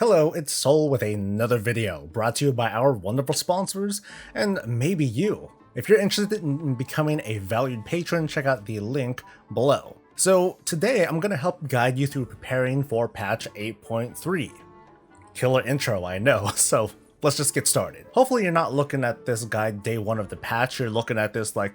Hello, it's Soul with another video, brought to you by our wonderful sponsors, and maybe you. If you're interested in becoming a valued patron, check out the link below. So today I'm going to help guide you through preparing for patch 8.3. Killer intro, I know, so let's just get started. Hopefully you're not looking at this guide day one of the patch, you're looking at this like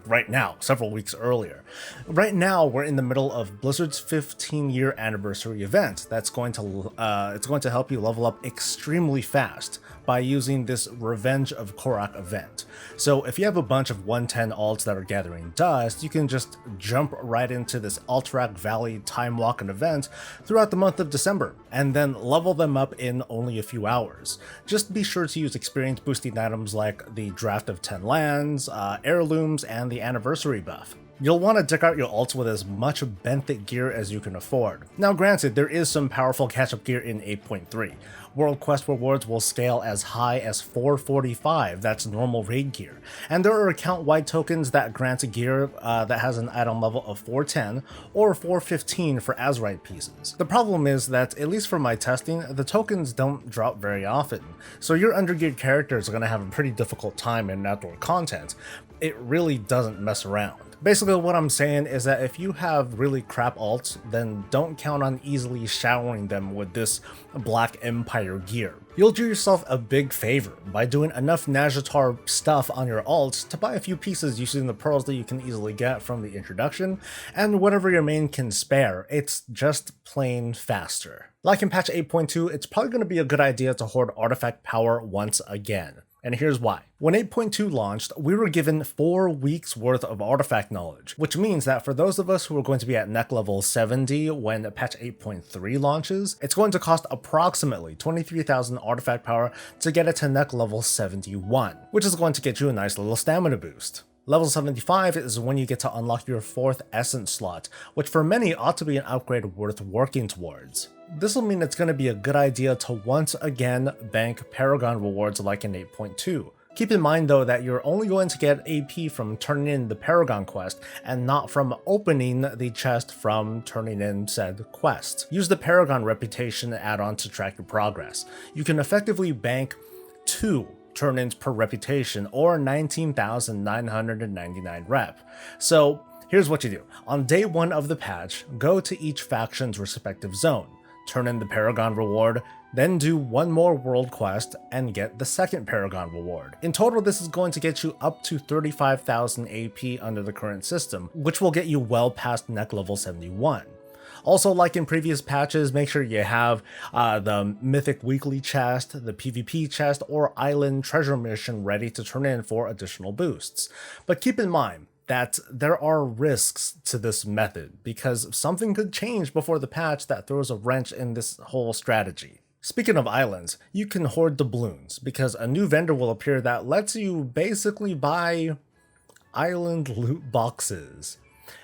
right now, several weeks earlier. Right now, we're in the middle of Blizzard's 15-year anniversary event. That's going to help you level up extremely fast by using this Revenge of Korrak event. So if you have a bunch of 110 alts that are gathering dust, you can just jump right into this Alterac Valley time walking event throughout the month of December, and then level them up in only a few hours. Just be sure to use experience boosting items like the Draft of 10 Lands, heirlooms, and the anniversary buff. You'll want to deck out your alts with as much Benthic gear as you can afford. Now granted, there is some powerful catch-up gear in 8.3. World Quest rewards will scale as high as 445, that's normal raid gear. And there are account-wide tokens that grant a gear that has an item level of 410 or 415 for Azeroth pieces. The problem is that, at least for my testing, the tokens don't drop very often, so your undergeared characters are going to have a pretty difficult time in outdoor content. It really doesn't mess around. Basically what I'm saying is that if you have really crap alts, then don't count on easily showering them with this Black Empire gear. You'll do yourself a big favor by doing enough Nazjatar stuff on your alts to buy a few pieces using the pearls that you can easily get from the introduction, and whatever your main can spare, it's just plain faster. Like in patch 8.2, it's probably going to be a good idea to hoard artifact power once again. And here's why. When 8.2 launched, we were given 4 weeks worth of artifact knowledge, which means that for those of us who are going to be at neck level 70 when patch 8.3 launches, it's going to cost approximately 23,000 artifact power to get it to neck level 71, which is going to get you a nice little stamina boost. Level 75 is when you get to unlock your 4th essence slot, which for many ought to be an upgrade worth working towards. This will mean it's going to be a good idea to once again bank Paragon rewards like in 8.2. Keep in mind though that you're only going to get AP from turning in the Paragon quest and not from opening the chest from turning in said quest. Use the Paragon reputation add-on to track your progress. You can effectively bank 2 turn-ins per reputation or 19,999 rep. So here's what you do. On day 1 of the patch, go to each faction's respective zone, turn in the Paragon reward, then do 1 more world quest and get the 2nd Paragon reward. In total, this is going to get you up to 35,000 AP under the current system, which will get you well past neck level 71. Also, like in previous patches, make sure you have the Mythic Weekly chest, the PvP chest, or Island Treasure Mission ready to turn in for additional boosts. But keep in mind that there are risks to this method, because something could change before the patch that throws a wrench in this whole strategy. Speaking of islands, you can hoard doubloons, because a new vendor will appear that lets you basically buy island loot boxes.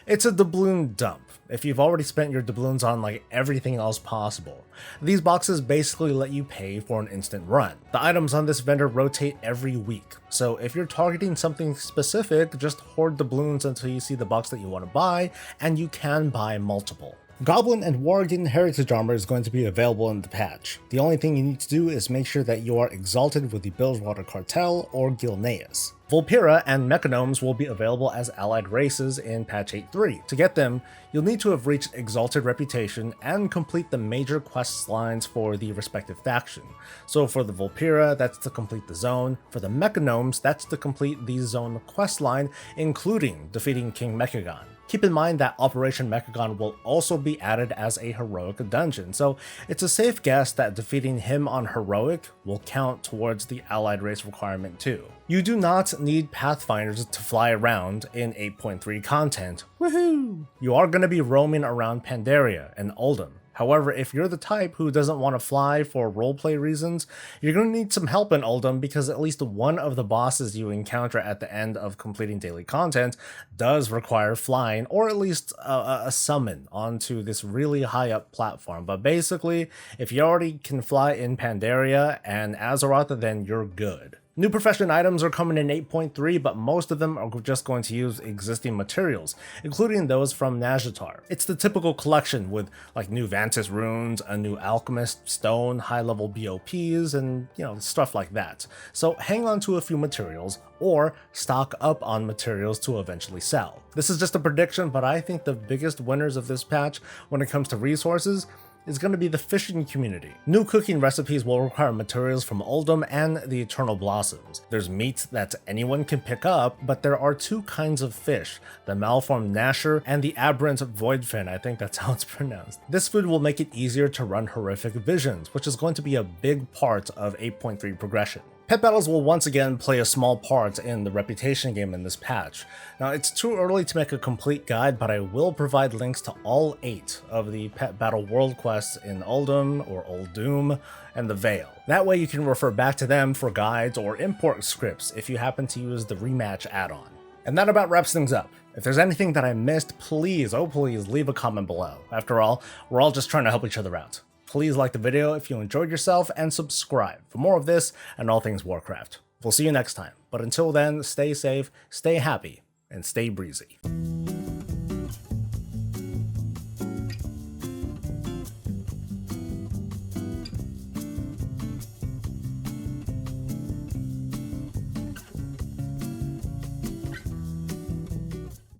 It's a doubloon dump, if you've already spent your doubloons on like everything else possible. These boxes basically let you pay for an instant run. The items on this vendor rotate every week, so if you're targeting something specific, just hoard doubloons until you see the box that you want to buy, and you can buy multiple. Goblin and Worgen Heritage armor is going to be available in the patch. The only thing you need to do is make sure that you are exalted with the Bilgewater Cartel or Gilneas. Vulpera and Mechagnomes will be available as allied races in patch 8.3. To get them, you'll need to have reached Exalted Reputation and complete the major quest lines for the respective faction. So for the Vulpera, that's to complete the zone. For the Mechagnomes, that's to complete the zone quest line, including defeating King Mechagon. Keep in mind that Operation Mechagon will also be added as a heroic dungeon, so it's a safe guess that defeating him on heroic will count towards the allied race requirement too. You do not need Pathfinders to fly around in 8.3 content. Woohoo! You are going to be roaming around Pandaria and Uldum. However, if you're the type who doesn't want to fly for roleplay reasons, you're going to need some help in Uldum, because at least one of the bosses you encounter at the end of completing daily content does require flying, or at least a summon onto this really high up platform. But basically, if you already can fly in Pandaria and Azeroth, then you're good. New profession items are coming in 8.3, but most of them are just going to use existing materials, including those from Nazjatar. It's the typical collection with like new Vantis runes, a new alchemist stone, high-level BOPs, and stuff like that. So hang on to a few materials, or stock up on materials to eventually sell. This is just a prediction, but I think the biggest winners of this patch when it comes to resources is going to be the fishing community. New cooking recipes will require materials from Uldum and the Eternal Blossoms. There's meat that anyone can pick up, but there are two kinds of fish, the malformed Gnasher and the aberrant Voidfin, I think that's how it's pronounced. This food will make it easier to run horrific visions, which is going to be a big part of 8.3 progression. Pet battles will once again play a small part in the reputation game in this patch. Now, it's too early to make a complete guide, but I will provide links to all 8 of the pet battle world quests in Uldum or Uldum and the Vale. That way you can refer back to them for guides or import scripts if you happen to use the rematch add-on. And that about wraps things up. If there's anything that I missed, please, oh please, leave a comment below. After all, we're all just trying to help each other out. Please like the video if you enjoyed yourself and subscribe for more of this and all things Warcraft. We'll see you next time, but until then, stay safe, stay happy, and stay breezy.